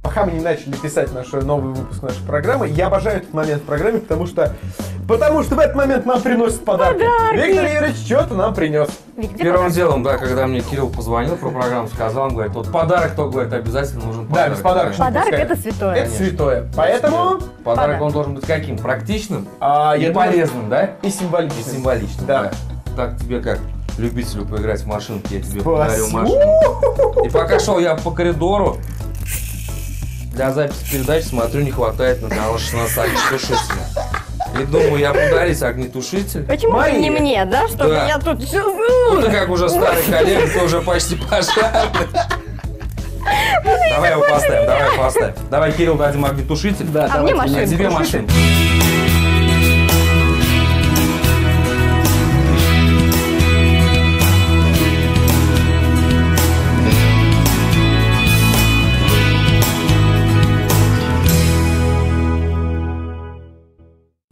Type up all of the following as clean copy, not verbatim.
Пока мы не начали писать наш новый выпуск нашей программы, я обожаю этот момент в программе, потому что в этот момент нам приносят подарки. Виктор Юрьевич что-то нам принес. Первым делом, да, когда мне Кирилл позвонил про программу, сказал, он говорит, вот подарок, то говорит, обязательно нужен подарок. Да, без подарка. Подарок это святое. Это святое. Поэтому подарок он должен быть каким? Практичным и я полезным, да? И символичным. И символичным, Да. Так тебе как любителю поиграть в машинки, я тебе Спасибо. подарю машинку. И пока шел я по коридору, для записи передачи смотрю, не хватает на канал 16 огнетушителя. И думаю, я подарить огнетушитель. Почему Мария. не мне, да? Чтобы Да. я тут... Ну ты как уже старый коллега, ты уже почти пожарный. Давай его поставим. Давай, Кирилл, дадим огнетушитель. Да, А мне давайте. машинку. А тебе машинку.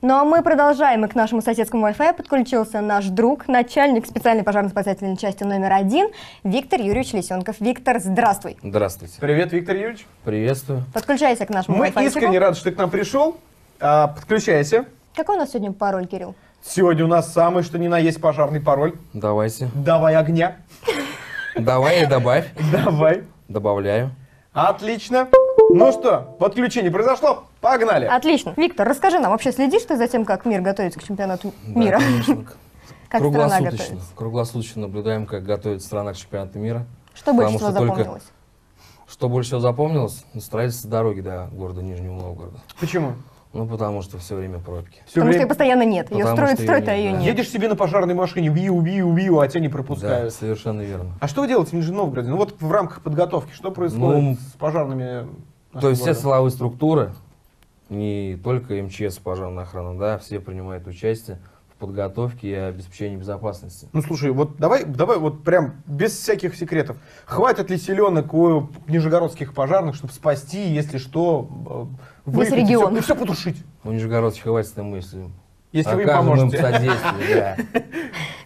Ну а мы продолжаем, и к нашему соседскому Wi-Fi подключился наш друг, начальник специальной пожарно-спасательной части номер 1 Виктор Юрьевич Лисенков. Виктор, здравствуй. Здравствуйте. Привет, Виктор Юрьевич. Приветствую. Подключайся к нашему Мы Wi-Fi. искренне рады, что ты к нам пришел. Подключайся. Какой у нас сегодня пароль, Кирилл? Сегодня у нас самый что ни на есть пожарный пароль. Давайте. Давай огня. Давай и добавь. Давай. Добавляю. Отлично. Ну что, подключение произошло? Погнали. Отлично. Виктор, расскажи нам, вообще следишь ты за тем, как мир готовится к чемпионату мира? Да, конечно. Как страна Круглосуточно. готовится? Круглосуточно наблюдаем, как готовится страна к чемпионату мира. Что больше Потому всего что только- запомнилось? Что больше всего запомнилось? Строительство дороги до города Нижнего Новгорода. Почему? Ну, потому что все время пробки. Все Потому что ее время постоянно нет. Ее Потому строят, что строят, её а ее нет, да. нет. едешь себе на пожарной машине, виу, а тебя не Да, пропускают. совершенно верно. А что вы делаете в Нижнем Новгороде? Ну вот в рамках подготовки, что происходит Ну, с пожарными? То есть все нашего города? силовые структуры, не только МЧС, пожарная охрана, да, все принимают участие в подготовке и обеспечении безопасности. Ну слушай, вот давай вот прям без всяких секретов. Хватит ли селенок у нижегородских пожарных, чтобы спасти, если что, выехать и регион. все потушить? У нижегородских хватит мы, Если вы им окажем им поможете. содействие, да.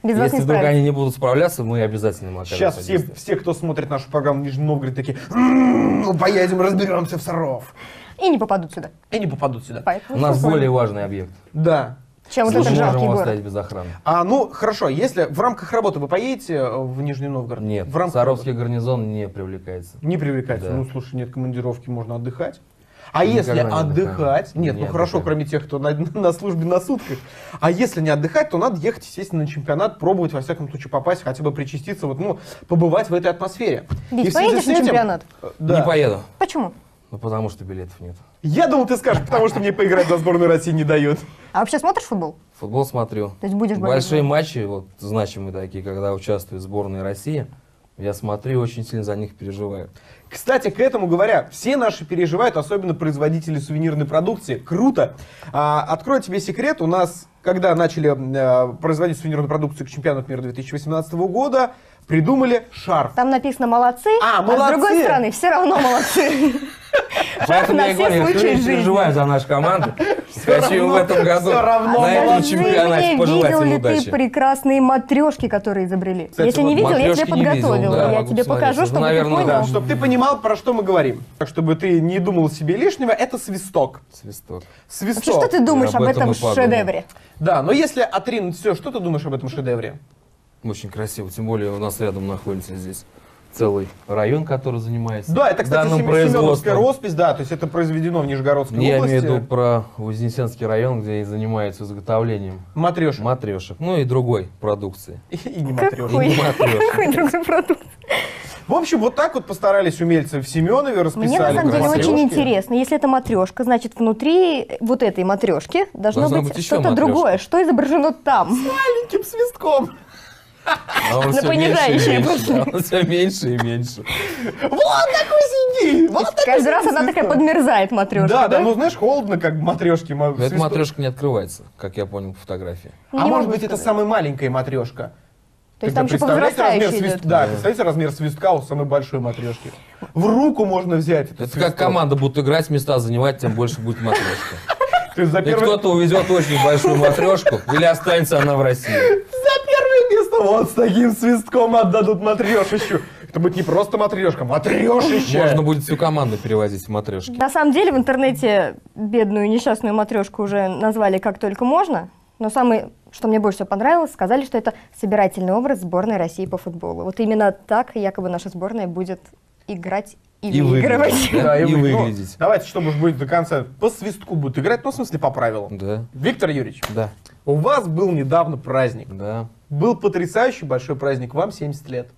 Без вас Если не вдруг справиться. они не будут справляться, мы обязательно им окажем Сейчас содействие. все, кто смотрит нашу программу в Нижнем Новгороде, такие, ну поедем, разберемся в Саров. И не попадут сюда. И не попадут сюда. Поэтому У нас всё более важный объект. Да. чем вот Мы этот не жалкий можем город. оставить без охраны. Ну хорошо, если в рамках работы вы поедете в Нижний Новгород? Нет, в рамках Саровский работы? гарнизон не привлекается. Не привлекается. Да. Ну слушай, нет командировки, можно отдыхать. А Никогда если не отдыхать, отдыхаем. нет, Не ну хорошо, отдыхаем. кроме тех, кто на службе на сутках. А если не отдыхать, то надо ехать, естественно, на чемпионат, пробовать, во всяком случае, попасть, хотя бы причаститься, вот, ну, побывать в этой атмосфере. Вить, И в связи поедешь с на этим- чемпионат? Да. Не поеду. Почему? Ну, потому что билетов нет. Я думал, ты скажешь, потому что мне поиграть за сборную России не дают. А вообще смотришь футбол? Футбол смотрю. То есть будешь болеть? Большие матчи, вот значимые такие, когда участвует сборная России, я смотрю и очень сильно за них переживаю. Кстати, к этому говоря, все наши переживают, особенно производители сувенирной продукции. Круто. Открою тебе секрет, у нас, когда начали производить сувенирную продукцию к чемпионату мира 2018 года, придумали шарф. Там написано «молодцы», а с молодцы. другой стороны все равно молодцы. Поэтому на я все говорю, я случаи очень жизни. переживаю за нашу команду. Хочу им в этом году всё равно на этом молодцы. чемпионате Мне пожелать видел им ли ты удачи. прекрасные матрешки, которые изобрели? Кстати, Если вот не видел, я тебе матрешки не видел, подготовила. да, Я могу тебе посмотреть. покажу, Ну, чтобы ты наверное, понял. Да, чтобы ты понимал, про что мы говорим. Так, чтобы ты не думал себе лишнего, это свисток. Свисток. Свисток. Вообще, что ты думаешь Об об этом этом и подумал. шедевре? Да, но если отринуть все, что ты думаешь об этом шедевре? Очень красиво, тем более у нас рядом находится здесь целый район, который занимается Да, это, кстати, данным Семеновская производством. роспись, да, то есть это произведено в Нижегородской Я области. имею в виду про Вознесенский район, где и занимаются изготовлением Матрешек. матрешек, ну и другой продукции. И не Какой? матрешек. И не матрешек. Какой другой продукт? В общем, вот так вот постарались умельцы в Семенове, расписали. Мне на самом деле матрешки. очень интересно. Если это матрешка, значит внутри вот этой матрешки должно Должна быть быть еще что-то матрешка. другое. Что изображено там? Маленьким свистком. А он На всё меньше и понижающее меньше, пошли. да, он все меньше и меньше. Вот такой сиди! Вот такой Каждый раз она свистком. такая подмерзает матрешка. Да, да, ну знаешь, холодно, как матрешки. Эта матрешка не открывается, как я понял по фотографии. А Не может могу быть, это сказать. самая маленькая матрешка? То есть там еще Представляете размер повзрастающие идут. свистка? Да, представляете размер свистка у самой большой матрешки. В руку можно взять этот Это свисток. как команда будет играть, места занимать, тем больше будет матрешка. То есть за И первое кто-то увезет очень большую матрешку, или останется она в России. место вот с таким свистком отдадут матрешечку. Это будет не просто матрешка, матрешище. Можно будет всю команду перевозить в матрешки. На самом деле в интернете бедную несчастную матрешку уже назвали как только можно, но самое, что мне больше всего понравилось, сказали, что это собирательный образ сборной России по футболу. Вот именно так якобы наша сборная будет играть и выигрывать. выглядеть, да? Да, И ну, выглядеть. давайте, чтобы уж будет до конца, по свистку будет играть, ну, в смысле, по правилам. Да, Виктор Юрьевич, да, у вас был недавно праздник. да. Был потрясающий большой праздник, вам 70 лет.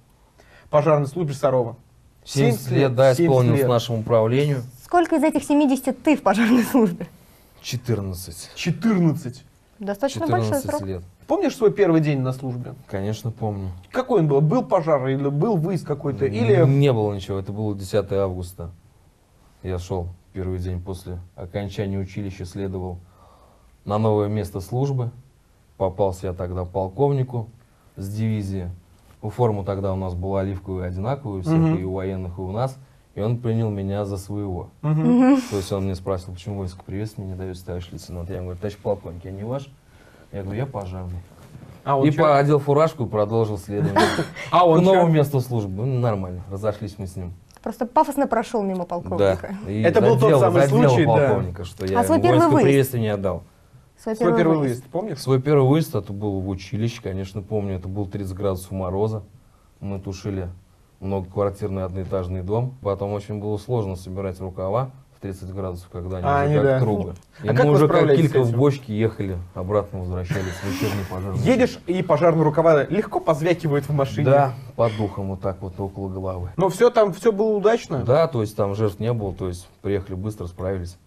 Пожарной службе Сарова. 70 лет, да, 70 исполнилось лет. нашему управлению. Сколько из этих 70 ты в пожарной службе? 14. 14. Достаточно большой 14 срок. лет. Помнишь свой первый день на службе? Конечно, помню. Какой он был? Был пожар или был выезд какой-то? Или... Не было ничего, это было 10 августа. Я шел первый день после окончания училища, следовал на новое место службы. Попался я тогда полковнику с дивизии. Форму тогда у нас была оливковая одинаковая у всех, и у военных, и у нас. И он принял меня за своего. То есть он мне спросил, почему войско приветствия мне не дает, товарищ лейтенант. Я ему говорю, товарищ полковник, я не ваш? Я говорю, я пожарный. А он И чё? одел фуражку и продолжил следование. А К он новому чё? месту службы. Ну, нормально, разошлись мы с ним. Просто пафосно прошел мимо Да. полковника. И Это был тот самый задел случай, да. полковника, что я А свой ему первый войско выезд? приветствия не отдал. Свой Свой первый выезд. выезд, помнишь? Свой первый выезд это был в училище, конечно, помню. Это был 30 градусов мороза. Мы тушили многоквартирный одноэтажный дом. Потом очень было сложно собирать рукава в 30 градусов, когда они А, уже они, как да. трубы. И А мы как вы уже как справляетесь килька с в этим? бочке ехали, обратно возвращались в вечерний пожарный. Едешь, и пожарные рукава легко позвякивают в машине. Да, под духом вот так вот около головы. Но все там, все было удачно. Да, то есть там жертв не было, то есть приехали быстро, справились.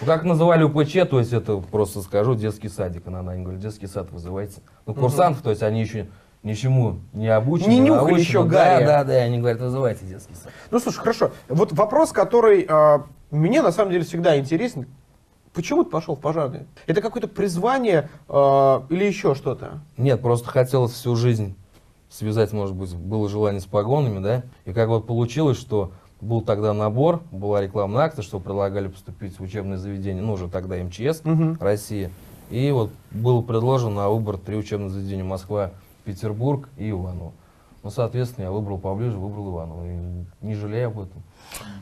Ну, как называли УПЧ, то есть это просто скажу, детский садик. Иногда они говорят, детский сад вызывайте. Ну, курсантов, то есть они еще ничему не обучены. Не нюхали научены. еще Да, гарри. да, да, и они говорят, вызывайте детский сад. Ну, слушай, хорошо. Вот вопрос, который мне на самом деле всегда интересен. Почему ты пошел в пожарные? Это какое-то призвание или еще что-то? Нет, просто хотелось всю жизнь связать, может быть, было желание с погонами, да. И как вот получилось, что был тогда набор, была рекламная акция, что предлагали поступить в учебное заведение, ну, уже тогда МЧС России. И вот было предложено на выбор 3 учебных заведения: Москва, Петербург и Иваново. Ну, соответственно, я выбрал поближе, выбрал Иваново. И не жалею об этом.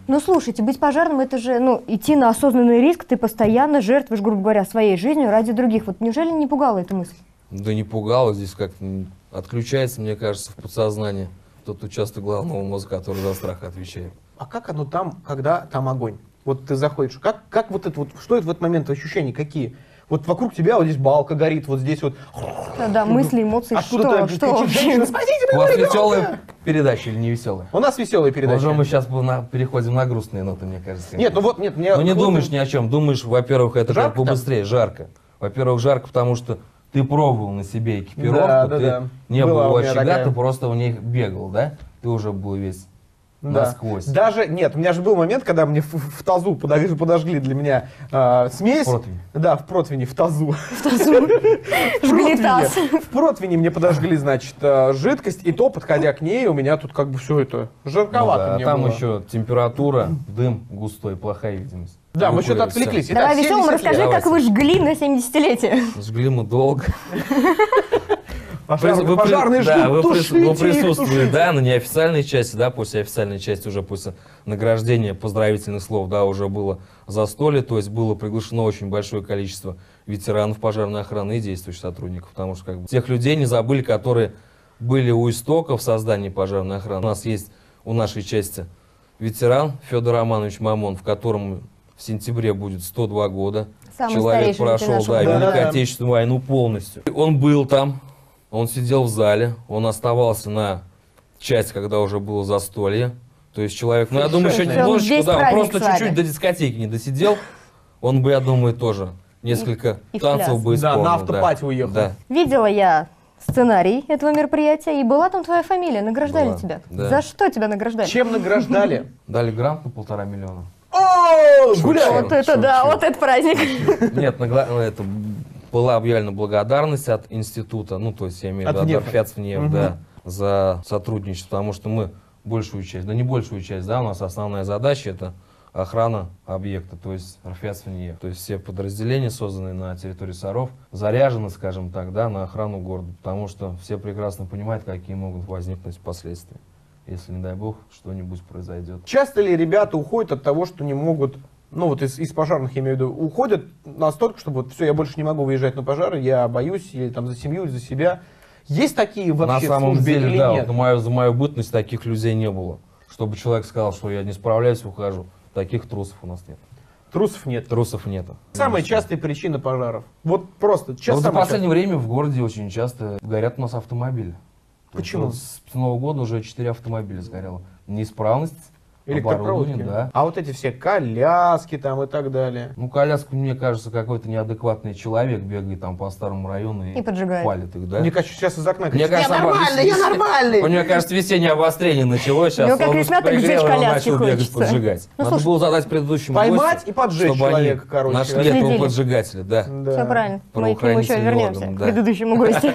Ну, слушайте, быть пожарным — это же, ну, идти на осознанный риск, ты постоянно жертвуешь, грубо говоря, своей жизнью ради других. Вот неужели не пугала эта мысль? Да не пугало, здесь как-то отключается, мне кажется, в подсознании тот участок головного мозга, который за страх отвечает. А как оно там, когда там огонь? Вот ты заходишь, как вот это вот, что это в этот момент, ощущения какие? Вот вокруг тебя вот здесь балка горит, вот здесь вот. Да, мысли, эмоции, Откуда-то что кричит женщина, вообще? спасите У моего вас ребенка! веселая передача или не веселая? У нас веселая передача. Уже мы сейчас переходим на грустные ноты, мне кажется. Нет, ну вот, нет, мне... Ну не вот- думаешь ни о чем. Думаешь, во-первых, это Жарко как побыстрее, жарко. Во-первых, жарко, потому что ты пробовал на себе экипировку, Да, ты да. не Была был у у меня очага, такая. ты просто в ней бегал, да? Ты уже был весь Да. насквозь. Даже, нет, у меня же был момент, когда мне в тазу подожгли для меня смесь. В противне. Да, в противне, в тазу. Жгли таз. В противне мне подожгли, значит, жидкость, и то, подходя к ней, у меня тут как бы все это Ну жарковато да, а мне там было. еще температура, дым густой, плохая видимость. Да, мы что-то Выкуривать отвлеклись. Давай, Итак, веселым, 70 лет. расскажи, как вы жгли на 70-летие. всё. Жгли мы долго. Пожарные да, ждут, вы тушите их, присутствовали, тушите. да, на неофициальной части, да, после официальной части, уже после награждения, поздравительных слов, да, уже было застолье, то есть было приглашено очень большое количество ветеранов пожарной охраны и действующих сотрудников, потому что как бы тех людей не забыли, которые были у истоков создания пожарной охраны. У нас есть у нашей части ветеран Федор Романович Мамон, в котором в сентябре будет 102 года. Самый Человек старейший ветеран прошел, нашего да, города. Великую Отечественную войну полностью. Он был там, он сидел в зале, он оставался на часть, когда уже было застолье. То есть человек, ну я думаю, еще Совершенно. немножечко, Весь да, он праздник просто с вами. чуть-чуть до дискотеки не досидел. Он бы, я думаю, тоже несколько И в танцев пляс. бы Да, исполнил. на автопати уехал. Да. Видела я сценарий этого мероприятия, и была там твоя фамилия, награждали Была, тебя. да. За что тебя награждали? Чем награждали? Дали грант на 1,5 миллиона. О, Шучу. гуляем! Вот это да, Шучу. вот это праздник. Нет, это была объявлена благодарность от института, ну, то есть я имею в От виду от ВНЕФа. Орфяцвнев, да, за сотрудничество, потому что мы большую часть, да не большую часть, да, у нас основная задача это охрана объекта, то есть Орфяцвнев. То есть все подразделения, созданные на территории Саров, заряжены, скажем так, да, на охрану города, потому что все прекрасно понимают, какие могут возникнуть последствия. если, не дай бог, что-нибудь произойдет. Часто ли ребята уходят от того, что не могут, ну вот из пожарных, я имею в виду, уходят настолько, что вот все, я больше не могу выезжать на пожары, я боюсь или там за семью, или за себя. Есть такие вообще На самом в службе деле, или да, нет? вот за мою бытность таких людей не было. Чтобы человек сказал, что я не справляюсь, ухожу. Таких трусов у нас нет. Трусов нет. Трусов нету. Самая частая причина пожаров. Вот просто. Но вот за последнее время в городе очень часто горят у нас автомобили. Почему? Вот с Нового года уже 4 автомобиля сгорело. Неисправность, Электропроводки. оборудование, да. А вот эти все коляски там и так далее. Ну, коляску, мне кажется, какой-то неадекватный человек бегает там по старому району И поджигает. палит их, да? Мне кажется, сейчас из окна Мне кричит, кажется, я нормальный, я нормальный. Мне кажется, весеннее обострение началось, сейчас Ну, как он весна, так пригрел, сжечь он коляски начал бегать, хочется. поджигать. Ну, Надо слушай, было задать предыдущему поймать гостю, и поджечь чтобы человека, они короче. нашли этого Следили. поджигателя, да. Да. Все правильно. Мы к нему еще Правоохранительные вернемся, органы, к да. предыдущему гостю.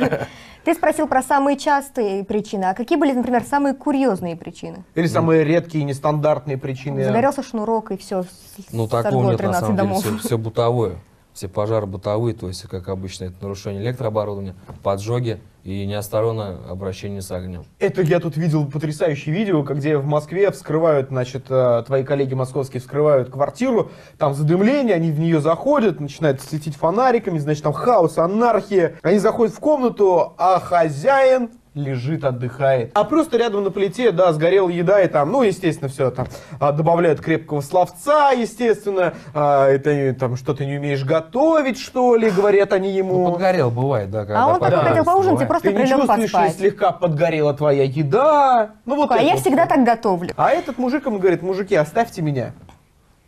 Ты спросил про самые частые причины. А какие были, например, самые курьезные причины? Или самые редкие, нестандартные причины. Загорелся шнурок и все. Ну, такого нет, на 13 самом деле, домов. все бытовое. Все пожары бытовые, то есть, как обычно, это нарушение электрооборудования, поджоги и неосторожное обращение с огнем. Это я тут видел потрясающее видео, где в Москве вскрывают, значит, твои коллеги московские вскрывают квартиру, там задымление, они в нее заходят, начинают светить фонариками, значит, там хаос, анархия. Они заходят в комнату, а хозяин лежит, отдыхает. А просто рядом на плите, да, сгорела еда, и там, ну, естественно, все там добавляют крепкого словца, естественно, это там что-то не умеешь готовить, что ли, говорят они ему. Ну, подгорел, бывает, да. Когда А он такой хотел поужинать и бывает. просто Ты не прилег чувствуешь, что поспать. слегка подгорела твоя еда. Ну, вот А это я вот всегда всё. так готовлю. А этот мужик ему говорит, мужики, оставьте меня.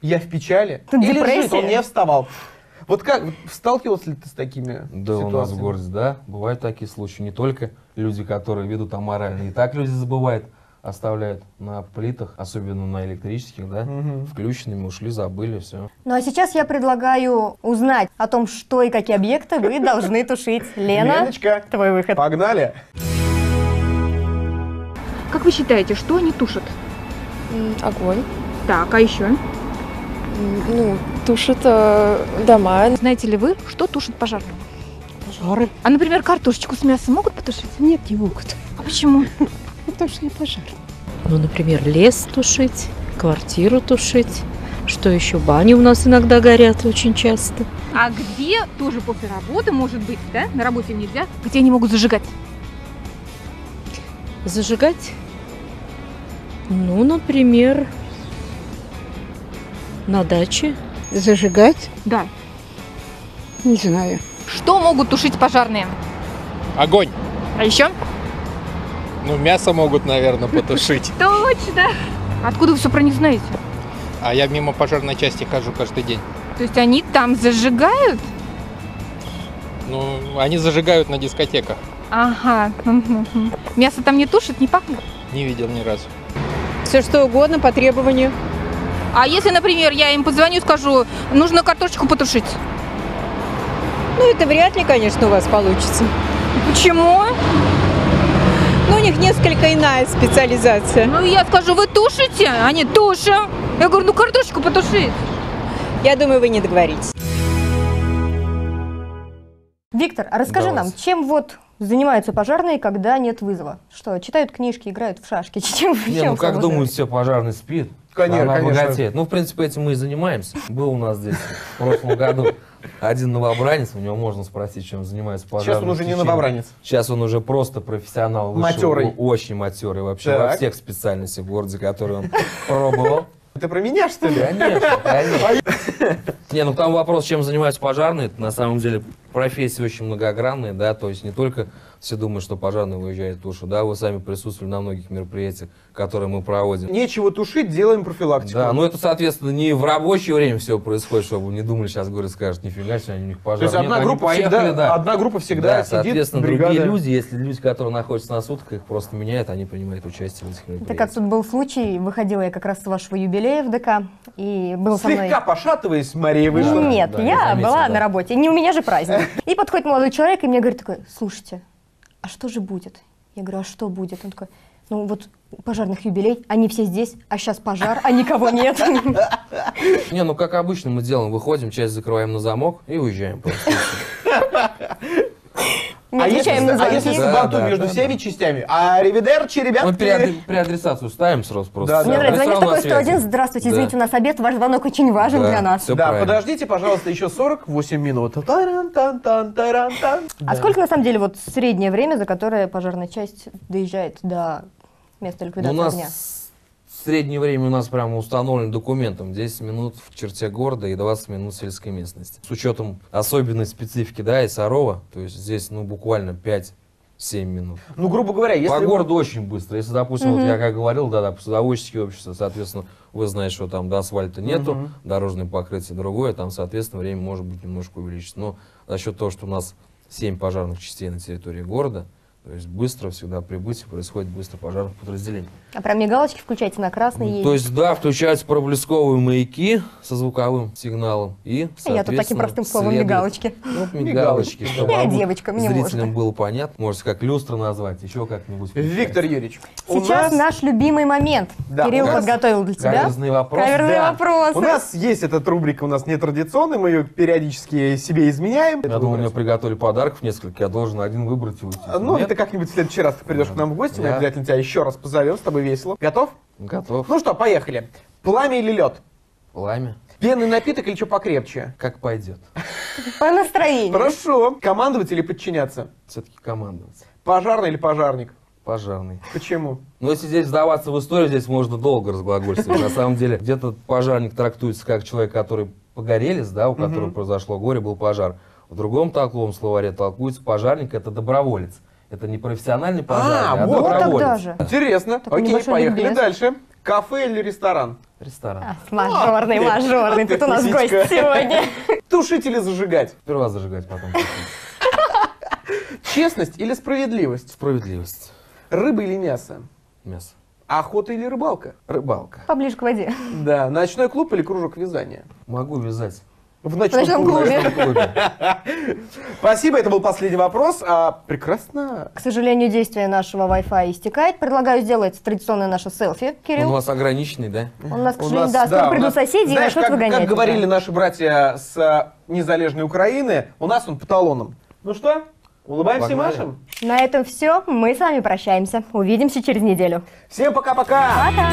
Я в печали. Тут И лежит, депрессия. он не вставал. Вот как, сталкивался ли ты с такими Да, у нас в ситуациями? городе, да, бывают такие случаи. Не только люди, которые ведут аморально. И так люди забывают, оставляют на плитах, особенно на электрических, да, включенными, ушли, забыли, все. Ну а сейчас я предлагаю узнать о том, что и какие объекты вы должны тушить. Лена, Леночка, твой выход. погнали. Как вы считаете, что они тушат? Огонь. Так, а еще? Ну, тушит дома. Знаете ли вы, что тушит пожарные? Пожары. А, например, картошечку с мясом могут потушить? Нет, не могут. А почему? Потому что не пожар. Ну, например, лес тушить, квартиру тушить. Что еще? Бани у нас иногда горят очень часто. А где тоже после работы, может быть, да? На работе нельзя. Где они могут зажигать? Зажигать? Ну, например, на даче. Зажигать? Да. Не знаю. Что могут тушить пожарные? Огонь. А еще? Ну, мясо могут, наверное, потушить. Точно! Откуда вы все про них знаете? А я мимо пожарной части хожу каждый день. То есть они там зажигают? Ну, они зажигают на дискотеках. Ага. Мясо там не тушит, не пахнет? Не видел ни разу. Все что угодно по требованию. А если, например, я им позвоню и скажу, нужно картошечку потушить? Ну, это вряд ли, конечно, у вас получится. Почему? Но у них несколько иная специализация. Ну, я скажу, вы тушите? Они тушим. Я говорю, ну картошечку потушить. Я думаю, вы не договоритесь. Виктор, а расскажи нам, Давайте. чем вот занимаются пожарные, когда нет вызова? Что, читают книжки, играют в шашки? Чем Не, чем ну как самое думают все, пожарный спит, Конечно, она конечно. богатеет. Ну, в принципе, этим мы и занимаемся. Был у нас здесь в прошлом году один новобранец, у него можно спросить, чем занимается пожарный. Сейчас он уже не новобранец. Сейчас он уже просто профессионал. Матерый. Очень матерый вообще Так. во всех специальностях в городе, которые он пробовал. Это про меня, что ли? Конечно, конечно. Не, ну там вопрос, чем занимаются пожарные, это на самом деле профессия очень многогранная, да, то есть не только все думают, что пожарные выезжают в тушу, да, вы сами присутствовали на многих мероприятиях, которые мы проводим. Нечего тушить, делаем профилактику. Да, ну это, соответственно, не в рабочее время все происходит, чтобы вы не думали, сейчас, говорят, скажут, нифига себе, у них пожар. То есть Нет, одна они группа поехали, всегда, да. одна группа всегда Да, сидит, соответственно, бригада. другие люди, если люди, которые находятся на сутках, их просто меняют, они принимают участие в этих Это мероприятиях. как тут был случай, выходила я как раз с вашего юбилея в ДК, и был со мной... Слегка пошатываясь, Мария вышла. Нет, Да, я я заметил, была да. на работе, не у меня же праздник. И подходит молодой человек и мне говорит такой, слушайте, а что же будет? Я говорю, а что будет? Он такой, ну вот у пожарных юбилей, они все здесь, а сейчас пожар, а никого нет. Не, ну как обычно мы делаем, выходим, часть закрываем на замок и уезжаем просто. Не отвечаем на звонки. если Да, сабантуй да, между да, всеми частями? Аривидерчи, Мы ребятки. переадресацию ставим сразу просто. Да, Мне да. нравится, звонишь Сразу на такой, связи. 101, здравствуйте, Да. извините, у нас обед, ваш звонок очень важен Да, для нас. всё Да, правильно. подождите, пожалуйста, еще 48 минут. Таран-тан-тан-таран-тан. А Да. сколько, на самом деле, вот среднее время, за которое пожарная часть доезжает до места Ну, у ликвидации нас огня? среднее время у нас прямо установлено документом 10 минут в черте города и 20 минут в сельской местности. С учетом особенной специфики, да, и Сарова, то есть здесь, ну, буквально 5-7 минут. Ну, грубо говоря, если... По городу очень быстро. Если, допустим, вот я как говорил, да, допустим, заводческие общества, соответственно, вы знаете, что там до асфальта нету, дорожное покрытие другое, там, соответственно, время может быть немножко увеличится. Но за счет того, что у нас 7 пожарных частей на территории города, то есть быстро всегда прибытие происходит быстро пожарных подразделений. А прям мигалочки включайте на красный едете. То есть, да, включаются проблесковые маяки со звуковым сигналом и, Я тут соответственно, таким простым словом следует- мигалочки. Ну, мигалочки, чтобы Я вам девочка, мне зрителям было понятно. Можете как люстра назвать, еще как-нибудь. Виктор Юрьевич, у Сейчас нас... наш любимый момент. Да, Кирилл у нас подготовил для тебя. Каверзный вопрос. Каверзные Да. вопросы. У нас есть эта рубрика, у нас нетрадиционная, мы ее периодически себе изменяем. Я думал, мне приготовили подарков несколько, я должен один выбрать и уйти. Ну, Нет? это как-нибудь в следующий раз ты придешь к нам в гости, мы Да. обязательно тебя еще раз позовем, с тобой весело. Готов? Готов. Ну что, поехали. Пламя или лед? Пламя. Пенный напиток или что покрепче? Как пойдет. По настроению. Хорошо. Командовать или подчиняться? Все-таки командовать. Пожарный или пожарник? Пожарный. Почему? Но если здесь вдаваться в историю, здесь можно долго разглагольствовать. На самом деле, где-то пожарник трактуется как человек, который погорелец, да, у которого произошло горе, был пожар. В другом толковом словаре толкуется пожарник — это доброволец. Это не профессиональный пожарник, а вот так доброволец. даже. Интересно. Такой Окей, небольшой поехали ликбез. дальше. Кафе или ресторан? Ресторан. Мажорный, мажорный. Тут у нас гость Пусечка. сегодня. Тушить или зажигать? Сперва зажигать, потом тушить. Честность или справедливость? Справедливость. Рыба или мясо? Мясо. Охота или рыбалка? Рыбалка. Поближе к воде. Да. Ночной клуб или кружок вязания? Могу вязать. В ночном ночном клубе. клубе. В клубе. Спасибо, это был последний вопрос. Прекрасно. К сожалению, действие нашего Wi-Fi истекает. Предлагаю сделать традиционное наше селфи, Он у Кирилл. вас ограниченный, да? У нас, к У сожалению, нас, да, скоро у придут нас- соседи и знаешь, начнут как выгонять. говорили тебя. наши братья с незалежной Украины, у нас он по талонам. Ну что, улыбаемся и Погнали. машем? На этом все. Мы с вами прощаемся. Увидимся через неделю. Всем пока-пока! Пока!